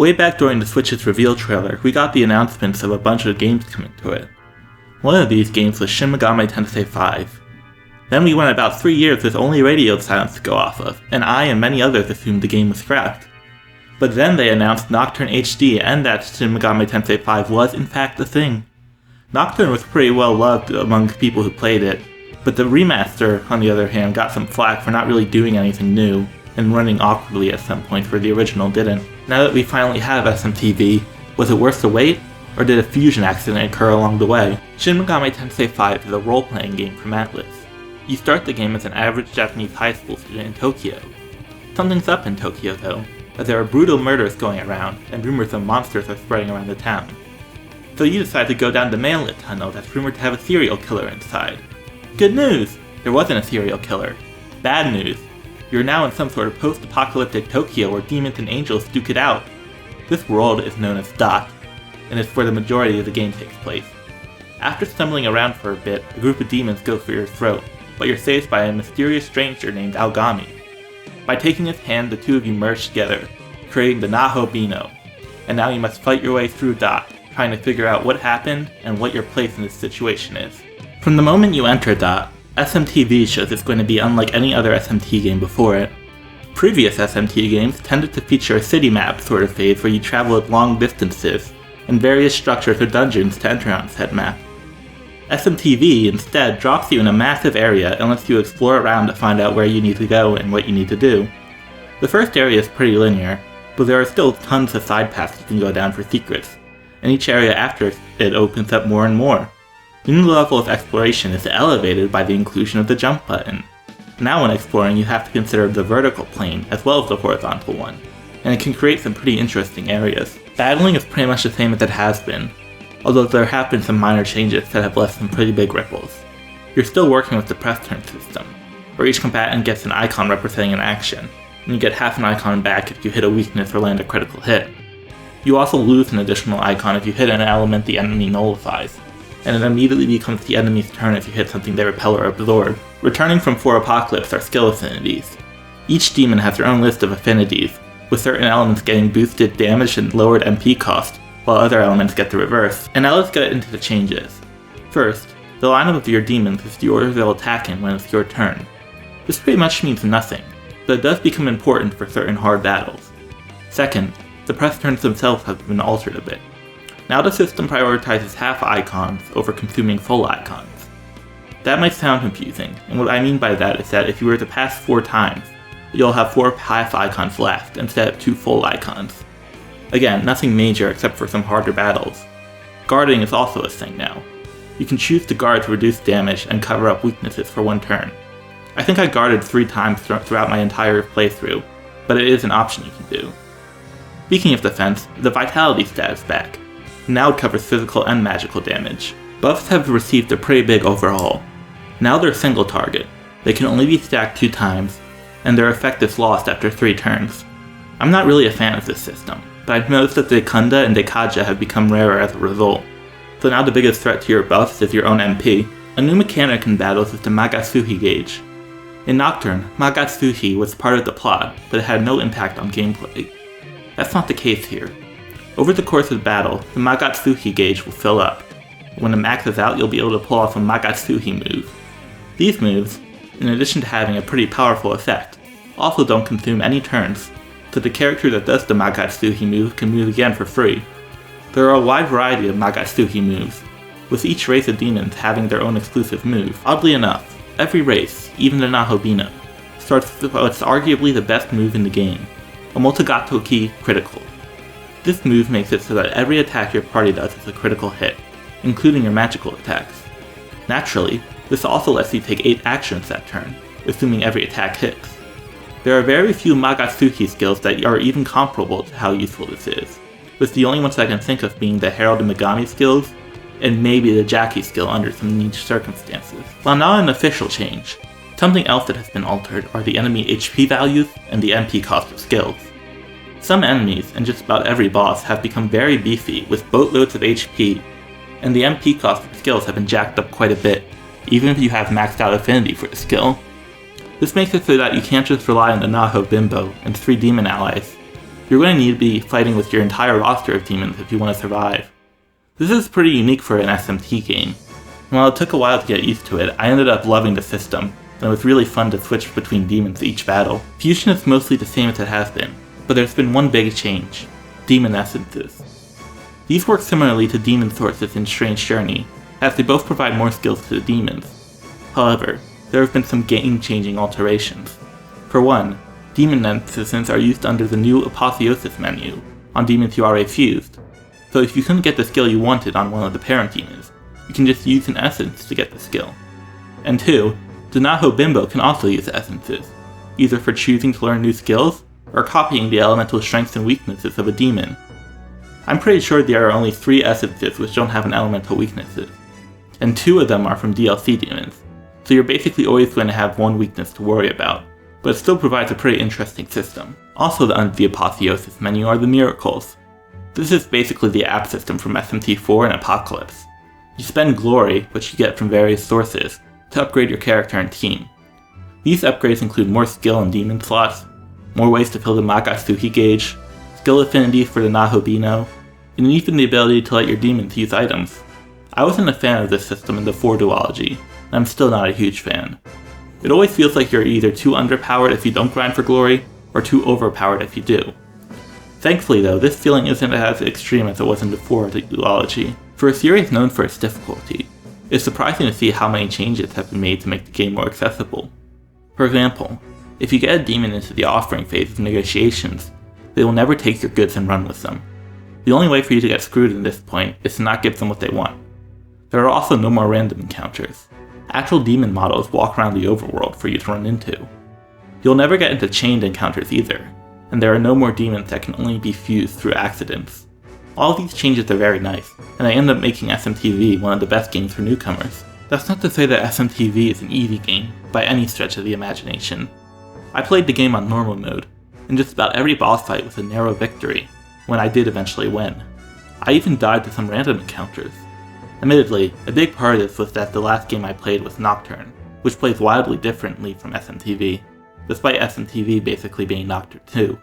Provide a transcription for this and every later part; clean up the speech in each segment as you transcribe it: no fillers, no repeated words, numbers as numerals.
Way back during the Switch's reveal trailer, we got the announcements of a bunch of games coming to it. One of these games was Shin Megami Tensei V. Then we went about 3 years with only radio silence to go off of, and I and many others assumed the game was scrapped. But then they announced Nocturne HD and that Shin Megami Tensei V was in fact a thing. Nocturne was pretty well loved among people who played it, but the remaster, on the other hand, got some flack for not really doing anything new, and running awkwardly at some points where the original didn't. Now that we finally have SMTV, was it worth the wait, or did a fusion accident occur along the way? Shin Megami Tensei V is a role-playing game from Atlas. You start the game as an average Japanese high school student in Tokyo. Something's up in Tokyo though, as there are brutal murders going around, and rumors of monsters are spreading around the town. So you decide to go down the mail-lit tunnel that's rumored to have a serial killer inside. Good news! There wasn't a serial killer. Bad news! You're now in some sort of post-apocalyptic Tokyo where demons and angels duke it out. This world is known as Dot, and it's where the majority of the game takes place. After stumbling around for a bit, a group of demons go for your throat, but you're saved by a mysterious stranger named Aogami. By taking his hand, the two of you merge together, creating the Naho Bino, and now you must fight your way through Dot, trying to figure out what happened and what your place in this situation is. From the moment you enter Dot, SMTV shows it's going to be unlike any other SMT game before it. Previous SMT games tended to feature a city map sort of phase where you travel at long distances, and various structures or dungeons to enter on said map. SMTV instead drops you in a massive area and lets you explore around to find out where you need to go and what you need to do. The first area is pretty linear, but there are still tons of side paths you can go down for secrets, and each area after it opens up more and more. The new level of exploration is elevated by the inclusion of the jump button. Now when exploring, you have to consider the vertical plane as well as the horizontal one, and it can create some pretty interesting areas. Battling is pretty much the same as it has been, although there have been some minor changes that have left some pretty big ripples. You're still working with the press turn system, where each combatant gets an icon representing an action, and you get half an icon back if you hit a weakness or land a critical hit. You also lose an additional icon if you hit an element the enemy nullifies, and it immediately becomes the enemy's turn if you hit something they repel or absorb. Returning from 4 Apocalypse are skill affinities. Each demon has their own list of affinities, with certain elements getting boosted damage and lowered MP cost, while other elements get the reverse. And now let's get into the changes. First, the lineup of your demons is the order they'll attack in when it's your turn. This pretty much means nothing, but it does become important for certain hard battles. Second, the press turns themselves have been altered a bit. Now the system prioritizes half icons over consuming full icons. That might sound confusing, and what I mean by that is that if you were to pass 4 times, you'll have 4 half icons left instead of 2 full icons. Again, nothing major except for some harder battles. Guarding is also a thing now. You can choose to guard to reduce damage and cover up weaknesses for 1 turn. I think I guarded 3 times throughout my entire playthrough, but it is an option you can do. Speaking of defense, the Vitality stat is back. Now it covers physical and magical damage. Buffs have received a pretty big overhaul. Now they're single target, they can only be stacked 2 times, and their effect is lost after 3 turns. I'm not really a fan of this system, but I've noticed that Dekunda and Dekaja have become rarer as a result. So now the biggest threat to your buffs is your own MP. A new mechanic in battles is the Magatsuhi gauge. In Nocturne, Magatsuhi was part of the plot, but it had no impact on gameplay. That's not the case here. Over the course of battle, the Magatsuhi gauge will fill up. When it maxes out, you'll be able to pull off a Magatsuhi move. These moves, in addition to having a pretty powerful effect, also don't consume any turns, so the character that does the Magatsuhi move can move again for free. There are a wide variety of Magatsuhi moves, with each race of demons having their own exclusive move. Oddly enough, every race, even the Nahobina, starts with what's arguably the best move in the game, a Multigatoki critical. This move makes it so that every attack your party does is a critical hit, including your magical attacks. Naturally, this also lets you take 8 actions that turn, assuming every attack hits. There are very few Magatsuhi skills that are even comparable to how useful this is, with the only ones I can think of being the Herald and Megami skills, and maybe the Jackie skill under some niche circumstances. While not an official change, something else that has been altered are the enemy HP values and the MP cost of skills. Some enemies, and just about every boss, have become very beefy with boatloads of HP, and the MP cost of skills have been jacked up quite a bit, even if you have maxed out affinity for the skill. This makes it so that you can't just rely on the Naho Bimbo and 3 demon allies. you're going to need to be fighting with your entire roster of demons if you want to survive. This is pretty unique for an SMT game, and while it took a while to get used to it, I ended up loving the system, and it was really fun to switch between demons each battle. Fusion is mostly the same as it has been, but there's been one big change: demon essences. These work similarly to demon sources in Strange Journey, as they both provide more skills to the demons. However, there have been some game-changing alterations. For one, demon essences are used under the new Apotheosis menu on demons you already fused, so if you couldn't get the skill you wanted on one of the parent demons, you can just use an essence to get the skill. And two, the Naho Bimbo can also use essences, either for choosing to learn new skills, or copying the elemental strengths and weaknesses of a demon. I'm pretty sure there are only 3 essences which don't have an elemental weaknesses, and 2 of them are from DLC demons, so you're basically always going to have one weakness to worry about, but it still provides a pretty interesting system. Also under the Apotheosis menu are the miracles. This is basically the app system from SMT4 and Apocalypse. You spend glory, which you get from various sources, to upgrade your character and team. These upgrades include more skill and demon slots, more ways to fill the Magasuhi gauge, skill affinity for the Nahobino, and even the ability to let your demons use items. I wasn't a fan of this system in the 4 duology, and I'm still not a huge fan. It always feels like you're either too underpowered if you don't grind for glory, or too overpowered if you do. Thankfully though, this feeling isn't as extreme as it was in the 4 duology. For a series known for its difficulty, it's surprising to see how many changes have been made to make the game more accessible. For example, if you get a demon into the offering phase of negotiations, they will never take your goods and run with them. The only way for you to get screwed at this point is to not give them what they want. There are also no more random encounters. Actual demon models walk around the overworld for you to run into. You'll never get into chained encounters either, and there are no more demons that can only be fused through accidents. All of these changes are very nice, and they end up making SMTV one of the best games for newcomers. That's not to say that SMTV is an easy game, by any stretch of the imagination. I played the game on normal mode, and just about every boss fight was a narrow victory, when I did eventually win. I even died to some random encounters. Admittedly, a big part of this was that the last game I played was Nocturne, which plays wildly differently from SMTV, despite SMTV basically being Nocturne 2.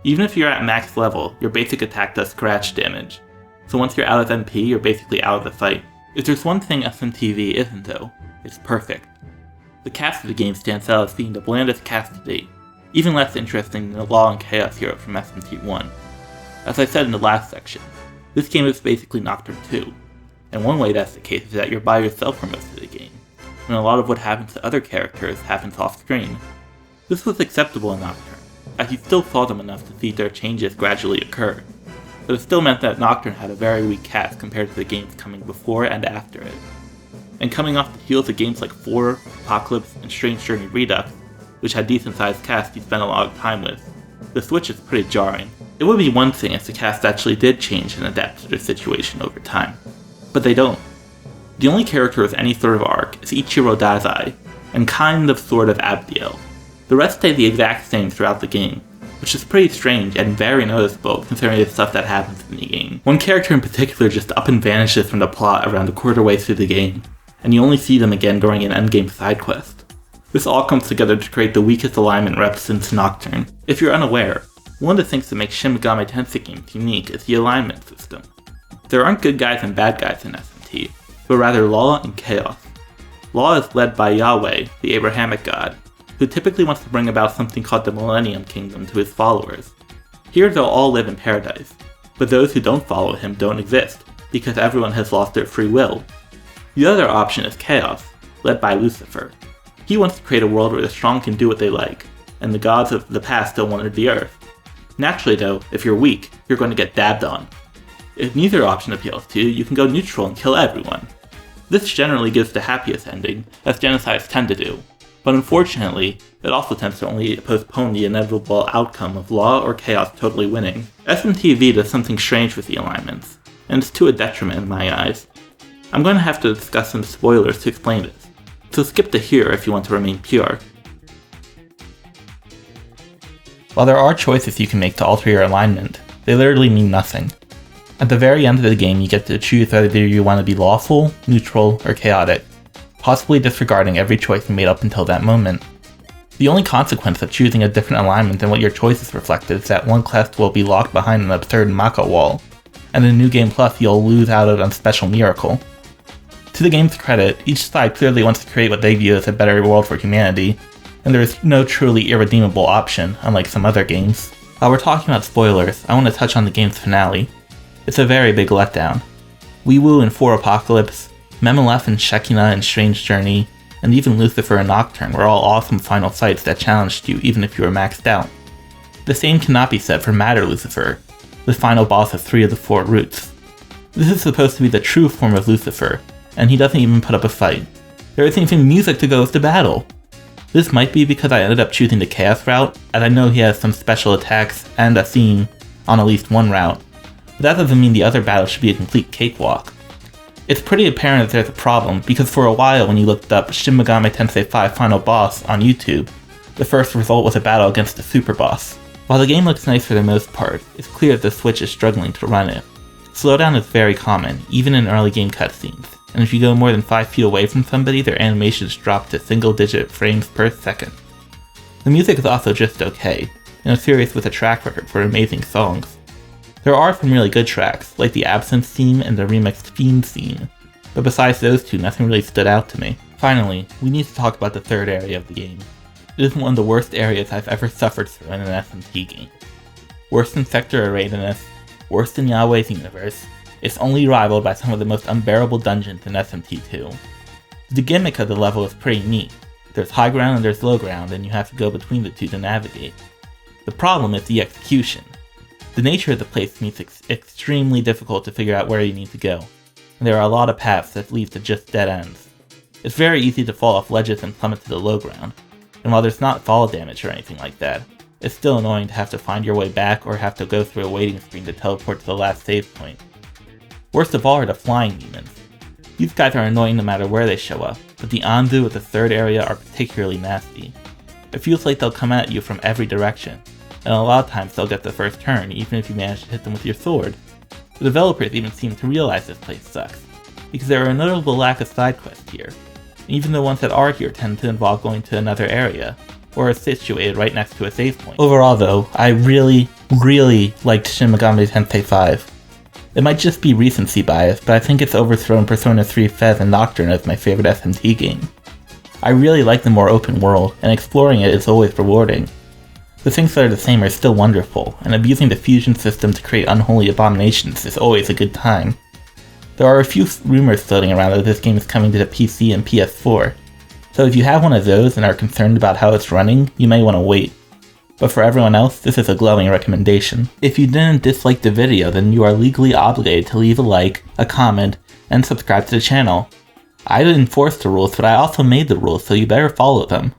Even if you're at max level, your basic attack does scratch damage, so once you're out of MP, you're basically out of the fight. If there's one thing SMTV isn't though, it's perfect. The cast of the game stands out as being the blandest cast to date, even less interesting than the Law and Chaos hero from SMT1. As I said in the last section, this game is basically Nocturne 2, and one way that's the case is that you're by yourself for most of the game, and a lot of what happens to other characters happens off screen. This was acceptable in Nocturne, as you still saw them enough to see their changes gradually occur, but it still meant that Nocturne had a very weak cast compared to the games coming before and after it. And coming off the heels of games like 4, Apocalypse, and Strange Journey Redux, which had decent sized casts you spent a lot of time with, the switch is pretty jarring. It would be one thing if the cast actually did change and adapt to their situation over time, but they don't. The only character with any sort of arc is Ichiro Dazai, and kind of sort of Abdiel. The rest stay the exact same throughout the game, which is pretty strange and very noticeable considering the stuff that happens in the game. One character in particular just up and vanishes from the plot around a quarter way through the game, and you only see them again during an endgame side quest. This all comes together to create the weakest alignment rep since Nocturne. If you're unaware, one of the things that makes Shin Megami Tensei games unique is the alignment system. There aren't good guys and bad guys in SMT, but rather law and chaos. Law is led by Yahweh, the Abrahamic god, who typically wants to bring about something called the Millennium Kingdom to his followers. Here they'll all live in paradise, but those who don't follow him don't exist, because everyone has lost their free will. The other option is Chaos, led by Lucifer. He wants to create a world where the strong can do what they like, and the gods of the past still wanted the earth. Naturally though, if you're weak, you're going to get dabbed on. If neither option appeals to you, you can go neutral and kill everyone. This generally gives the happiest ending, as genocides tend to do, but unfortunately, it also tends to only postpone the inevitable outcome of Law or Chaos totally winning. SMTV does something strange with the alignments, and it's to a detriment in my eyes. I'm going to have to discuss some spoilers to explain this, so skip to here if you want to remain pure. While there are choices you can make to alter your alignment, they literally mean nothing. At the very end of the game, you get to choose whether you want to be lawful, neutral, or chaotic, possibly disregarding every choice you made up until that moment. The only consequence of choosing a different alignment than what your choices reflected is that one class will be locked behind an absurd Maka wall, and in New Game Plus you'll lose out on a special miracle. To the game's credit, each side clearly wants to create what they view as a better world for humanity, and there is no truly irredeemable option, unlike some other games. While we're talking about spoilers, I want to touch on the game's finale. It's a very big letdown. Weewoo in 4 Apocalypse, Memelef and Shekinah in Strange Journey, and even Lucifer and Nocturne were all awesome final fights that challenged you even if you were maxed out. The same cannot be said for Matter Lucifer, the final boss of 3 of the 4 routes. This is supposed to be the true form of Lucifer, and he doesn't even put up a fight. There isn't even music to go with the battle. This might be because I ended up choosing the Chaos route, as I know he has some special attacks and a theme on at least one route, but that doesn't mean the other battles should be a complete cakewalk. It's pretty apparent that there's a problem, because for a while when you looked up Shin Megami Tensei V Final Boss on YouTube, the first result was a battle against the Super Boss. While the game looks nice for the most part, it's clear that the Switch is struggling to run it. Slowdown is very common, even in early game cutscenes, and if you go more than 5 feet away from somebody, their animations drop to single-digit frames per second. The music is also just okay, in a series with a track record for amazing songs. There are some really good tracks, like the Absence theme and the remixed Fiend theme, but besides those two, nothing really stood out to me. Finally, we need to talk about the third area of the game. It is one of the worst areas I've ever suffered through in an SMT game. Worse than Sector Aradenus, worse than Yahweh's Universe, it's only rivaled by some of the most unbearable dungeons in SMT2. The gimmick of the level is pretty neat. There's high ground and there's low ground, and you have to go between the two to navigate. The problem is the execution. The nature of the place makes it extremely difficult to figure out where you need to go, and there are a lot of paths that lead to just dead ends. It's very easy to fall off ledges and plummet to the low ground, and while there's not fall damage or anything like that, it's still annoying to have to find your way back or have to go through a waiting screen to teleport to the last save point. Worst of all are the flying demons. These guys are annoying no matter where they show up, but the Anzu at the third area are particularly nasty. It feels like they'll come at you from every direction, and a lot of times they'll get the first turn even if you manage to hit them with your sword. The developers even seem to realize this place sucks, because there are a notable lack of side quests here. Even the ones that are here tend to involve going to another area, or are situated right next to a save point. Overall though, I really liked Shin Megami Tensei V. It might just be recency bias, but I think it's overthrown Persona 3 Fez and Nocturne as my favorite SMT game. I really like the more open world, and exploring it is always rewarding. The things that are the same are still wonderful, and abusing the fusion system to create unholy abominations is always a good time. There are a few rumors floating around that this game is coming to the PC and PS4, so if you have one of those and are concerned about how it's running, you may want to wait. But for everyone else, this is a glowing recommendation. If you didn't dislike the video, then you are legally obligated to leave a like, a comment, and subscribe to the channel. I didn't enforce the rules, but I also made the rules, so you better follow them.